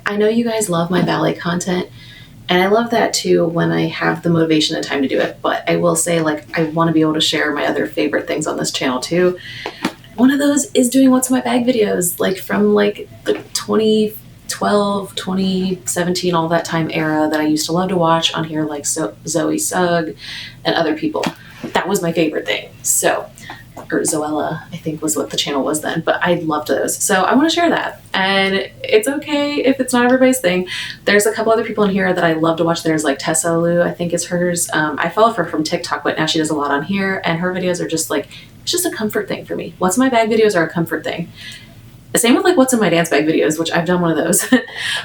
I know you guys love my ballet content, and I love that too when I have the motivation and time to do it. But I will say, like, I want to be able to share my other favorite things on this channel too. One of those is doing what's in my bag videos, like from like the 2012, 2017, all that time era that I used to love to watch on here, like Zoe Sugg and other people. That was my favorite thing. So, or Zoella, I think was what the channel was then, but I loved those. So I want to share that. And it's okay if it's not everybody's thing. There's a couple other people in here that I love to watch. There's like Tessa Lou, I think is hers. I follow her from TikTok, but now she does a lot on here, and her videos are just like, it's just a comfort thing for me. What's in my bag videos are a comfort thing. The same with like what's in my dance bag videos, which I've done one of those.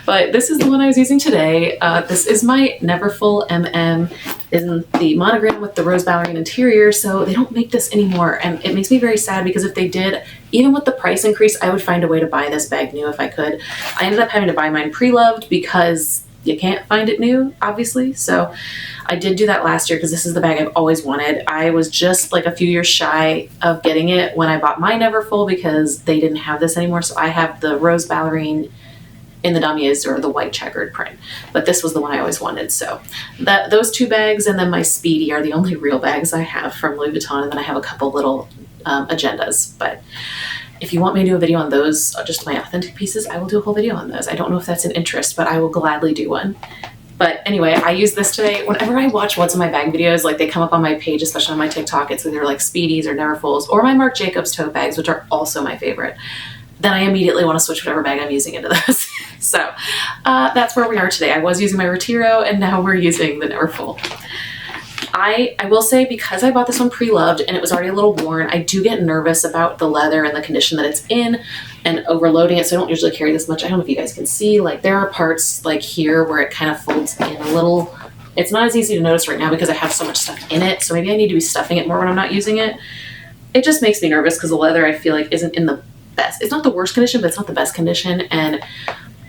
But this is the one I was using today. This is my Neverfull MM in the monogram with the rose ballerine interior. So they don't make this anymore. And it makes me very sad because if they did, even with the price increase, I would find a way to buy this bag new if I could. I ended up having to buy mine pre-loved because you can't find it new, obviously. So I did do that last year because this is the bag I've always wanted. I was just like a few years shy of getting it when I bought my Neverfull because they didn't have this anymore. So I have the rose ballerine in the damiers or the white checkered print, but this was the one I always wanted. So those two bags and then my Speedy are the only real bags I have from Louis Vuitton, and then I have a couple little agendas. But if you want me to do a video on those, just my authentic pieces, I will do a whole video on those. I don't know if that's an interest, but I will gladly do one. But anyway, I use this today. Whenever I watch what's in my bag videos, like they come up on my page, especially on my TikTok, it's either like Speedies or Neverfulls or my Marc Jacobs tote bags, which are also my favorite. Then I immediately want to switch whatever bag I'm using into those. So that's where we are today. I was using my Retiro, and now we're using the Neverfull. I will say, because I bought this one pre-loved and it was already a little worn, I do get nervous about the leather and the condition that it's in and overloading it, so I don't usually carry this much. I don't know if you guys can see, like there are parts like here where it kind of folds in a little. It's not as easy to notice right now because I have so much stuff in it, so maybe I need to be stuffing it more when I'm not using it. It just makes me nervous because the leather, I feel like, isn't in the best. It's not the worst condition, but it's not the best condition, and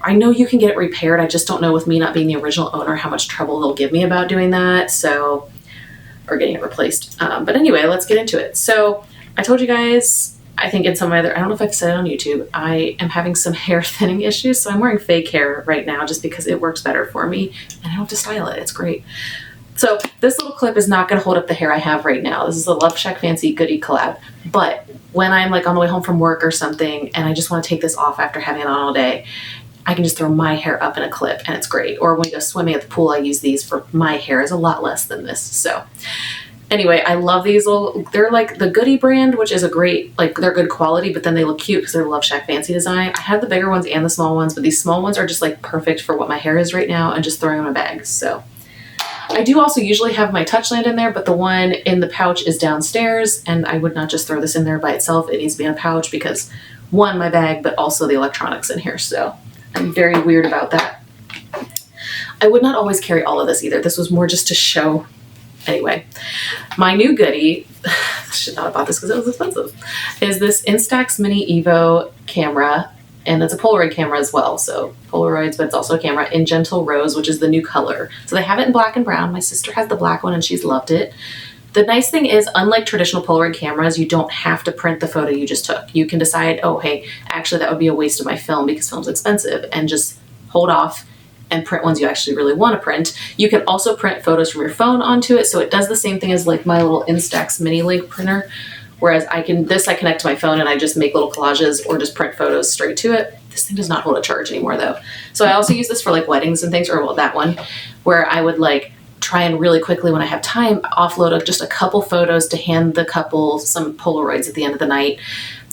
I know you can get it repaired. I just don't know, with me not being the original owner, how much trouble they'll give me about doing that. So, or getting it replaced. But anyway, let's get into it. So I told you guys, I think in some of my other, I don't know if I've said it on YouTube, I am having some hair thinning issues. So I'm wearing fake hair right now just because it works better for me and I don't have to style it. It's great. So this little clip is not going to hold up the hair I have right now. This is a Love Shack Fancy Goodie collab. But when I'm like on the way home from work or something and I just want to take this off after having it on all day, I can just throw my hair up in a clip and it's great. Or when we go swimming at the pool, I use these for my hair. Is a lot less than this. So anyway, I love these little, they're like the Goodie brand, which is a great, like they're good quality, but then they look cute because they're Love Shack Fancy design. I have the bigger ones and the small ones, but these small ones are just like perfect for what my hair is right now and just throwing in my bag. So I do also usually have my Touchland in there, but the one in the pouch is downstairs and I would not just throw this in there by itself. It needs to be in a pouch because one, my bag, but also the electronics in here. So I'm very weird about that. I would not always carry all of this either. This was more just to show. Anyway, my new goodie, I should not have bought this because it was expensive, is this Instax Mini Evo camera. And it's a Polaroid camera as well. So Polaroids, but it's also a camera in Gentle Rose, which is the new color. So they have it in black and brown. My sister has the black one and she's loved it. The nice thing is, unlike traditional Polaroid cameras, you don't have to print the photo you just took. You can decide, oh, hey, actually that would be a waste of my film because film's expensive, and just hold off and print ones you actually really want to print. You can also print photos from your phone onto it. So it does the same thing as like my little Instax Mini Link printer. Whereas I connect to my phone and I just make little collages or just print photos straight to it. This thing does not hold a charge anymore though. So I also use this for like weddings and things, or well, that one, where I would like try and really quickly when I have time offload just a couple photos to hand the couple some Polaroids at the end of the night.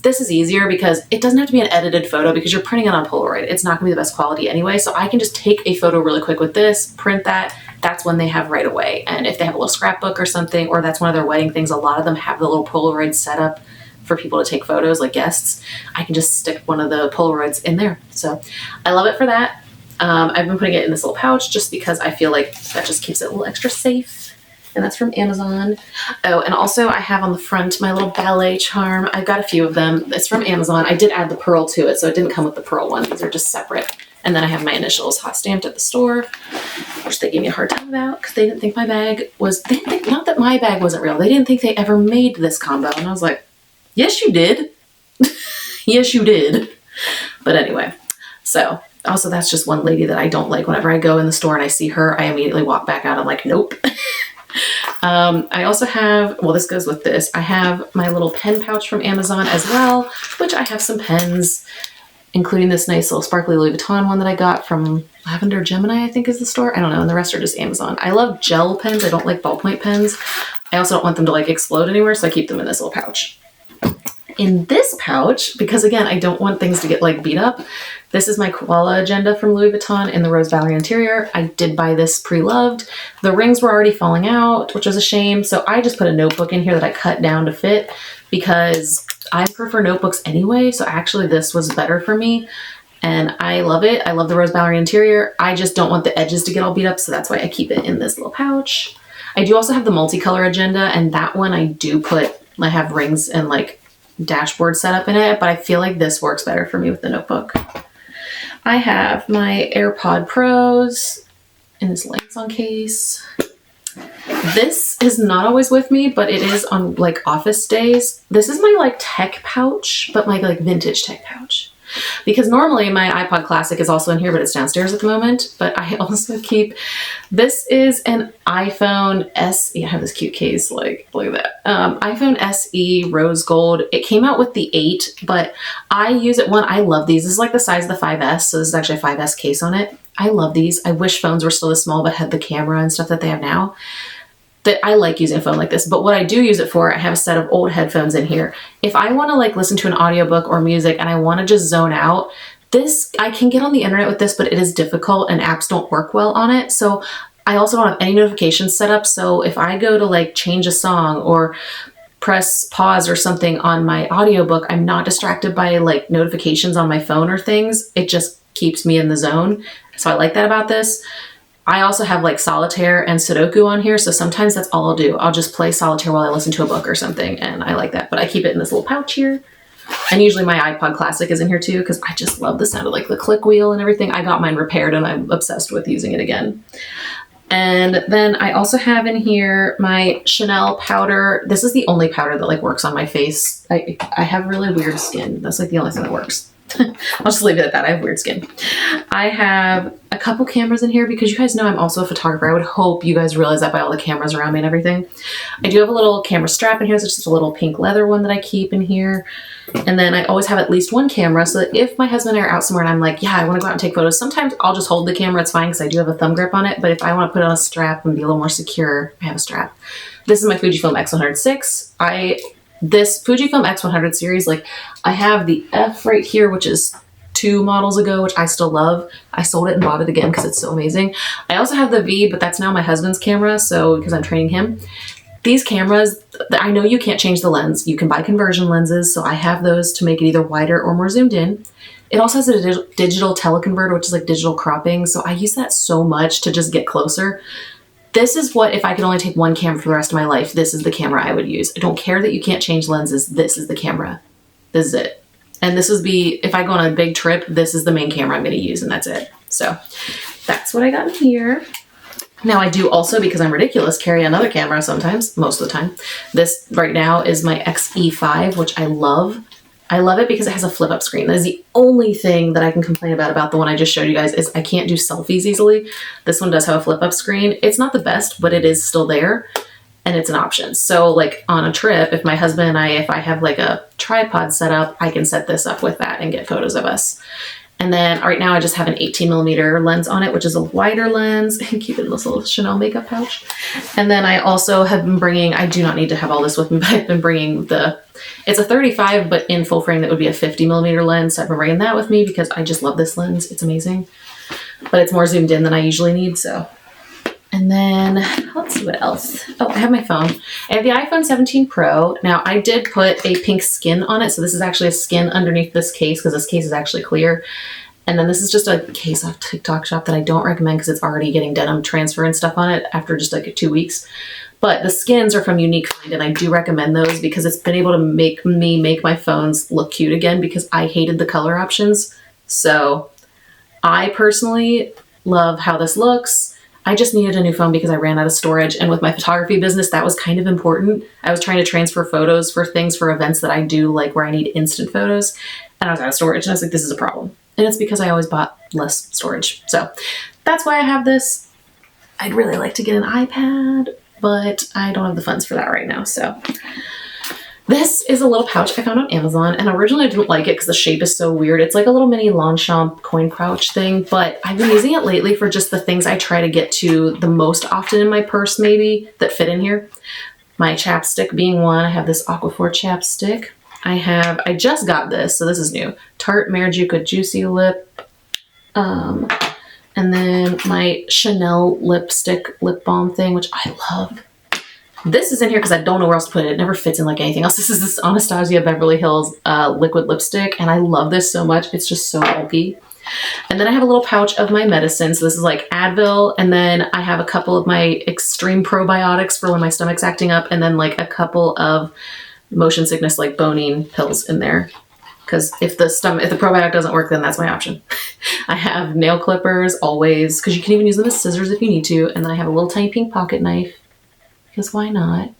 This is easier because it doesn't have to be an edited photo because you're printing it on Polaroid. It's not gonna be the best quality anyway. So I can just take a photo really quick with this, print that. That's one they have right away. And if they have a little scrapbook or something, or that's one of their wedding things, a lot of them have the little Polaroid setup for people to take photos, like guests. I can just stick one of the Polaroids in there. So I love it for that. I've been putting it in this little pouch just because I feel like that just keeps it a little extra safe. And that's from Amazon. Oh, and also I have on the front my little ballet charm. I've got a few of them. It's from Amazon. I did add the pearl to it, so it didn't come with the pearl one. These are just separate. And then I have my initials hot stamped at the store, which they gave me a hard time about because they didn't think my bag was, they didn't think, not that my bag wasn't real. They didn't think they ever made this combo. And I was like, yes, you did. Yes, you did. But anyway, So also that's just one lady that I don't like. Whenever I go in the store and I see her, I immediately walk back out. I'm like, nope. I also have, well, this goes with this. I have my little pen pouch from Amazon as well, which I have some pens, including this nice little sparkly Louis Vuitton one that I got from Lavender Gemini, I think is the store. I don't know. And the rest are just Amazon. I love gel pens. I don't like ballpoint pens. I also don't want them to like explode anywhere, so I keep them in this little pouch. In this pouch, because again, I don't want things to get like beat up, this is my koala agenda from Louis Vuitton in the rose Ballerine interior. I did buy this pre-loved. The rings were already falling out, which was a shame. So I just put a notebook in here that I cut down to fit because I prefer notebooks anyway. So actually this was better for me and I love it. I love the rose Ballerine interior. I just don't want the edges to get all beat up. So that's why I keep it in this little pouch. I do also have the multicolor agenda, and that one I have rings and like dashboard setup in it, but I feel like this works better for me with the notebook. I have my AirPod Pros in this Lanson case. This is not always with me, but it is on like office days. This is my like tech pouch, but my like vintage tech pouch. Because normally my iPod Classic is also in here, but it's downstairs at the moment. But I also keep, this is an iPhone SE. I have this cute case, like, look at that. iPhone SE rose gold. It came out with the 8, but I use it I love these. This is like the size of the 5S. So this is actually a 5S case on it. I love these. I wish phones were still this small, but had the camera and stuff that they have now. That I like using a phone like this, but what I do use it for, I have a set of old headphones in here. If I want to like listen to an audiobook or music and I want to just zone out, I can get on the internet with this, but it is difficult and apps don't work well on it. So I also don't have any notifications set up. So if I go to like change a song or press pause or something on my audiobook, I'm not distracted by like notifications on my phone or things. It just keeps me in the zone. So I like that about this. I also have like solitaire and Sudoku on here, so sometimes that's all I'll do. I'll just play solitaire while I listen to a book or something, and I like that. But I keep it in this little pouch here. And usually my iPod Classic is in here too, because I just love the sound of like the click wheel and everything. I got mine repaired and I'm obsessed with using it again. And then I also have in here my Chanel powder. This is the only powder that like works on my face. I have really weird skin. That's like the only thing that works. I'll just leave it at that. I have weird skin. I have a couple cameras in here because you guys know I'm also a photographer. I would hope you guys realize that by all the cameras around me and everything. I do have a little camera strap in here. So it's just a little pink leather one that I keep in here. And then I always have at least one camera so that if my husband and I are out somewhere and I'm like, yeah, I want to go out and take photos, sometimes I'll just hold the camera. It's fine because I do have a thumb grip on it. But if I want to put on a strap and be a little more secure, I have a strap. This is my Fujifilm X106. This Fujifilm X100 series, like I have the F right here, which is 2 models ago, which I still love. I sold it and bought it again because it's so amazing. I also have the V, but that's now my husband's camera. So because I'm training him, these cameras, I know you can't change the lens. You can buy conversion lenses. So I have those to make it either wider or more zoomed in. It also has a digital teleconverter, which is like digital cropping. So I use that so much to just get closer. This is what, if I could only take one camera for the rest of my life, this is the camera I would use. I don't care that you can't change lenses. This is the camera. This is it. And this would be, if I go on a big trip, this is the main camera I'm going to use and that's it. So that's what I got in here. Now I do also, because I'm ridiculous, carry another camera sometimes, most of the time. This right now is my XE5, which I love. I love it because it has a flip up screen. That is the only thing that I can complain about the one I just showed you guys is I can't do selfies easily. This one does have a flip up screen. It's not the best, but it is still there and it's an option. So like on a trip, if my husband and if I have like a tripod set up, I can set this up with that and get photos of us. And then right now I just have an 18mm lens on it, which is a wider lens. And keep it in this little Chanel makeup pouch. And then I also have been bringing, I do not need to have all this with me, but I've been bringing it's a 35, but in full frame that would be a 50mm lens. So I've been bringing that with me because I just love this lens. It's amazing. But it's more zoomed in than I usually need, so. And then, let's see what else. Oh, I have my phone. I have the iPhone 17 Pro. Now, I did put a pink skin on it. So this is actually a skin underneath this case because this case is actually clear. And then this is just a case off TikTok shop that I don't recommend because it's already getting denim transfer and stuff on it after just like 2 weeks. But the skins are from Unique Find, and I do recommend those because it's been able to make me make my phones look cute again because I hated the color options. So I personally love how this looks. I just needed a new phone because I ran out of storage, and with my photography business, that was kind of important. I was trying to transfer photos for things for events that I do, like where I need instant photos, and I was out of storage, and I was like, this is a problem. And it's because I always bought less storage. So that's why I have this. I'd really like to get an iPad, but I don't have the funds for that right now. So this is a little pouch I found on Amazon, and originally I didn't like it because the shape is so weird. It's like a little mini Longchamp coin pouch thing, but I've been using it lately for just the things I try to get to the most often in my purse, maybe, that fit in here. My chapstick being one. I have this Aquaphor chapstick. I just got this, so this is new. Tarte Marajuku Juicy Lip. And then my Chanel lipstick lip balm thing, which I love. This is in here because I don't know where else to put it. It never fits in like anything else. This is this Anastasia Beverly Hills liquid lipstick, and I love this so much. It's just so bulky. And then I have a little pouch of my medicine. So this is like Advil, and then I have a couple of my extreme probiotics for when my stomach's acting up, and then like a couple of motion sickness like Bonine pills in there. Because if the probiotic doesn't work, then that's my option. I have nail clippers always, because you can even use them as scissors if you need to. And then I have a little tiny pink pocket knife, because why not?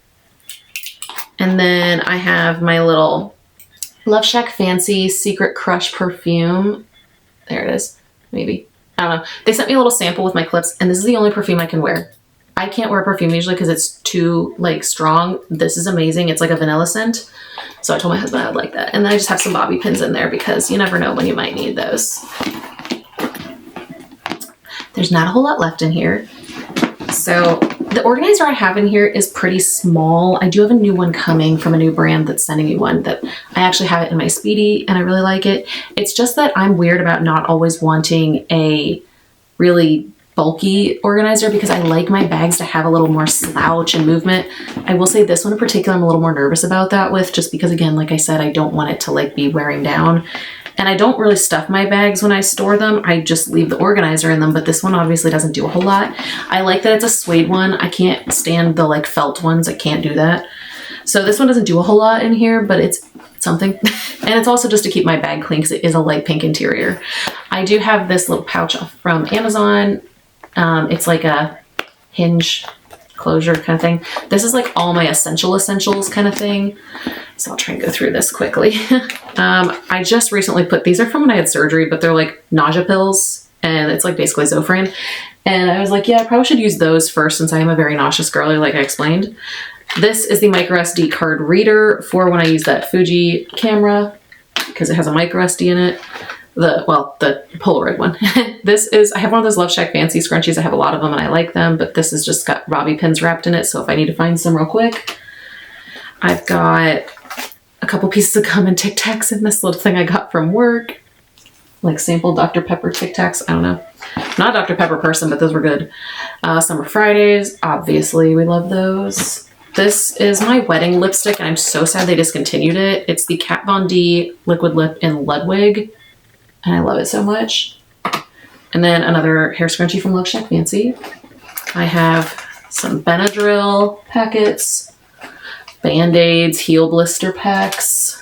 And then I have my little Love Shack Fancy Secret Crush perfume. There it is, maybe. I don't know. They sent me a little sample with my clips, and this is the only perfume I can wear. I can't wear perfume usually because it's too like strong. This is amazing. It's like a vanilla scent. So I told my husband I would like that. And then I just have some bobby pins in there because you never know when you might need those. There's not a whole lot left in here. So the organizer I have in here is pretty small. I do have a new one coming from a new brand that's sending me one that I actually have it in my Speedy, and I really like it. It's just that I'm weird about not always wanting a really bulky organizer because I like my bags to have a little more slouch and movement. I will say this one in particular, I'm a little more nervous about that with, just because again, like I said, I don't want it to like be wearing down. And I don't really stuff my bags when I store them. I just leave the organizer in them, but this one obviously doesn't do a whole lot. I like that it's a suede one. I can't stand the like felt ones. I can't do that. So this one doesn't do a whole lot in here, but it's something. And it's also just to keep my bag clean because it is a light pink interior. I do have this little pouch from Amazon. It's like a hinge closure kind of thing. This is like all my essentials kind of thing. So I'll try and go through this quickly. I just recently these are from when I had surgery, but they're like nausea pills, and it's like basically Zofran. And I was like, yeah, I probably should use those first since I am a very nauseous girly, like I explained. This is the micro SD card reader for when I use that Fuji camera because it has a micro SD in it. The Polaroid one. I have one of those Love Shack Fancy scrunchies. I have a lot of them and I like them, but this has just got bobby pins wrapped in it. So if I need to find some real quick, I've got a couple pieces of gum and Tic Tacs in this little thing I got from work. Like sample Dr. Pepper Tic Tacs. I don't know. Not a Dr. Pepper person, but those were good. Summer Fridays. Obviously, we love those. This is my wedding lipstick, and I'm so sad they discontinued it. It's the Kat Von D Liquid Lip in Ludwig. And I love it so much. And then another hair scrunchie from Love Shack Fancy. I have some Benadryl packets, Band-Aids, heel blister packs,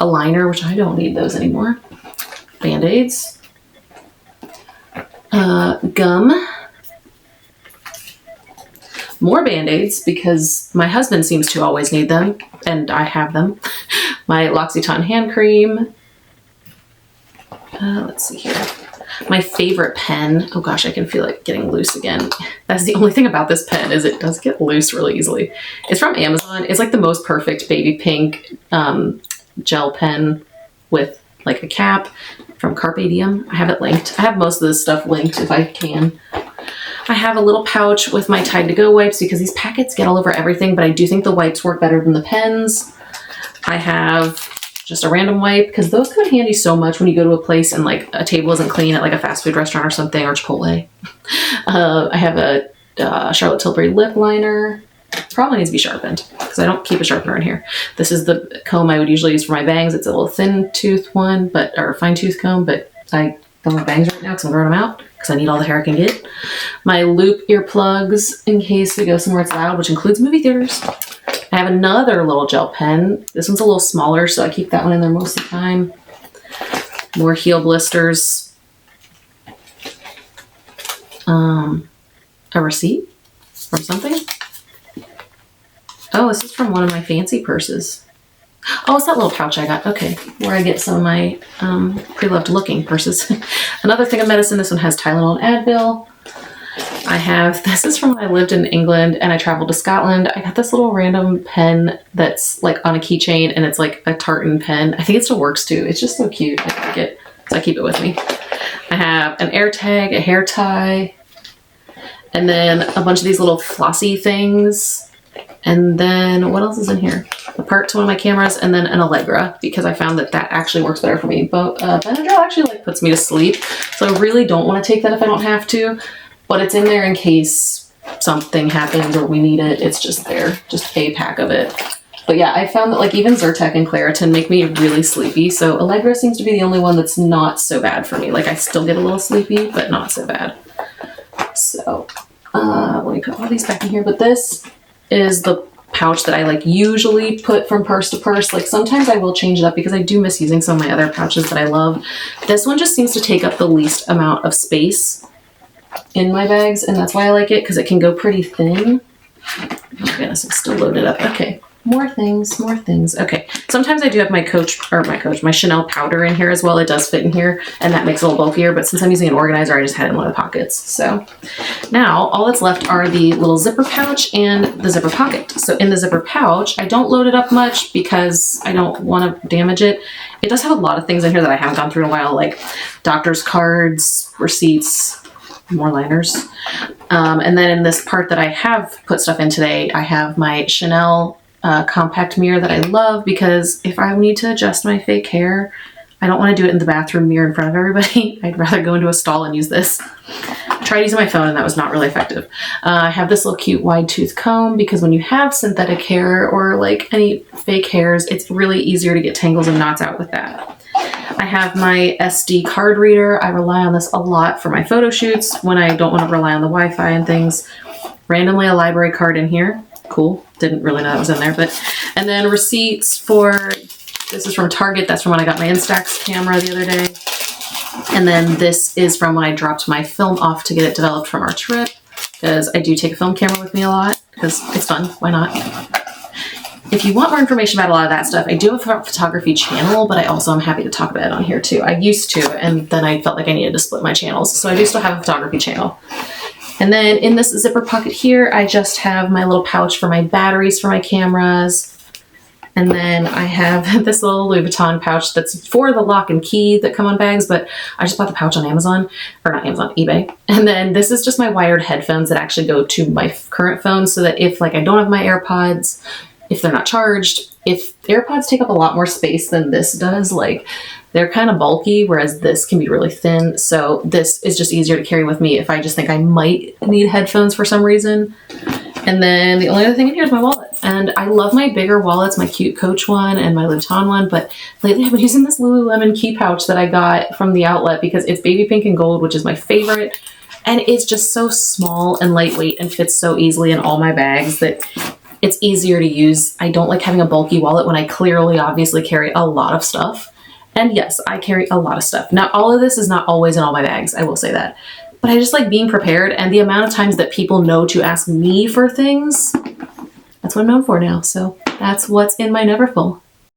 a liner, which I don't need those anymore, Band-Aids, gum, more Band-Aids because my husband seems to always need them, and I have them, my L'Occitane hand cream. Let's see here. My favorite pen. Oh gosh, I can feel it getting loose again. That's the only thing about this pen is it does get loose really easily. It's from Amazon. It's like the most perfect baby pink gel pen with like a cap from Carpe Diem. I have it linked. I have most of this stuff linked if I can. I have a little pouch with my Tide to Go wipes because these packets get all over everything, but I do think the wipes work better than the pens. I have just a random wipe because those come in handy so much when you go to a place and like a table isn't clean at like a fast food restaurant or something, or Chipotle. I have a Charlotte Tilbury lip liner. Probably needs to be sharpened because I don't keep a sharpener in here. This is the comb I would usually use for my bangs. It's a little thin tooth one, or fine tooth comb, but I don't have bangs right now because I'm growing them out because I need all the hair I can get. My loop earplugs in case we go somewhere it's loud, which includes movie theaters. I have another little gel pen. This one's a little smaller, so I keep that one in there most of the time. More heel blisters. A receipt from something. Oh, this is from one of my fancy purses. Oh, it's that little pouch I got. Okay, where I get some of my pre-loved looking purses. Another thing of medicine. This one has Tylenol and Advil. I have, this is from when I lived in England and I traveled to Scotland. I got this little random pen that's like on a keychain and it's like a tartan pen. I think it still works too. It's just so cute. I like it. So I keep it with me. I have an air tag, a hair tie, and then a bunch of these little flossy things. And then what else is in here? A part to one of my cameras, and then an Allegra, because I found that that actually works better for me. But Benadryl actually like puts me to sleep. So I really don't want to take that if I don't have to, but it's in there in case something happens or we need it. It's just there, just a pack of it. But yeah, I found that like even Zyrtec and Claritin make me really sleepy. So Allegra seems to be the only one that's not so bad for me. Like I still get a little sleepy, but not so bad. So let me put all these back in here. But this is the pouch that I like usually put from purse to purse. Like sometimes I will change it up because I do miss using some of my other pouches that I love. This one just seems to take up the least amount of space in my bags, and that's why I like it, because it can go pretty thin. Oh my goodness, I'm still loaded up. Okay, more things, more things. Okay, sometimes I do have my my Chanel powder in here as well. It does fit in here, and that makes it a little bulkier, but since I'm using an organizer, I just had it in one of the pockets. So now all that's left are the little zipper pouch and the zipper pocket. So in the zipper pouch, I don't load it up much because I don't want to damage it. It does have a lot of things in here that I haven't gone through in a while, like doctor's cards, receipts, more liners. And then in this part that I have put stuff in today, I have my Chanel compact mirror that I love, because if I need to adjust my fake hair, I don't want to do it in the bathroom mirror in front of everybody. I'd rather go into a stall and use this. I tried using my phone and that was not really effective. I have this little cute wide tooth comb, because when you have synthetic hair or like any fake hairs, it's really easier to get tangles and knots out with that. I have my SD card reader. I rely on this a lot for my photo shoots when I don't want to rely on the Wi-Fi and things. Randomly a library card in here. Cool. Didn't really know that was in there, but, and then receipts for, this is from Target. That's from when I got my Instax camera the other day. And then this is from when I dropped my film off to get it developed from our trip, because I do take a film camera with me a lot because it's fun. Why not? If you want more information about a lot of that stuff, I do have a photography channel, but I also am happy to talk about it on here too. I used to, and then I felt like I needed to split my channels. So I do still have a photography channel. And then in this zipper pocket here, I just have my little pouch for my batteries for my cameras. And then I have this little Louis Vuitton pouch that's for the lock and key that come on bags, but I just bought the pouch on Amazon, or not Amazon, eBay. And then this is just my wired headphones that actually go to my current phone, so that if like I don't have my AirPods, if they're not charged, if AirPods take up a lot more space than this does, like they're kind of bulky, whereas this can be really thin. So this is just easier to carry with me if I just think I might need headphones for some reason. And then the only other thing in here is my wallet. And I love my bigger wallets, my cute Coach one and my Louis Vuitton one, but lately I've been using this Lululemon key pouch that I got from the outlet because it's baby pink and gold, which is my favorite. And it's just so small and lightweight and fits so easily in all my bags that it's easier to use. I don't like having a bulky wallet when I clearly, obviously carry a lot of stuff. And yes, I carry a lot of stuff. Now, all of this is not always in all my bags, I will say that. But I just like being prepared, and the amount of times that people know to ask me for things, that's what I'm known for now. So that's what's in my Neverfull.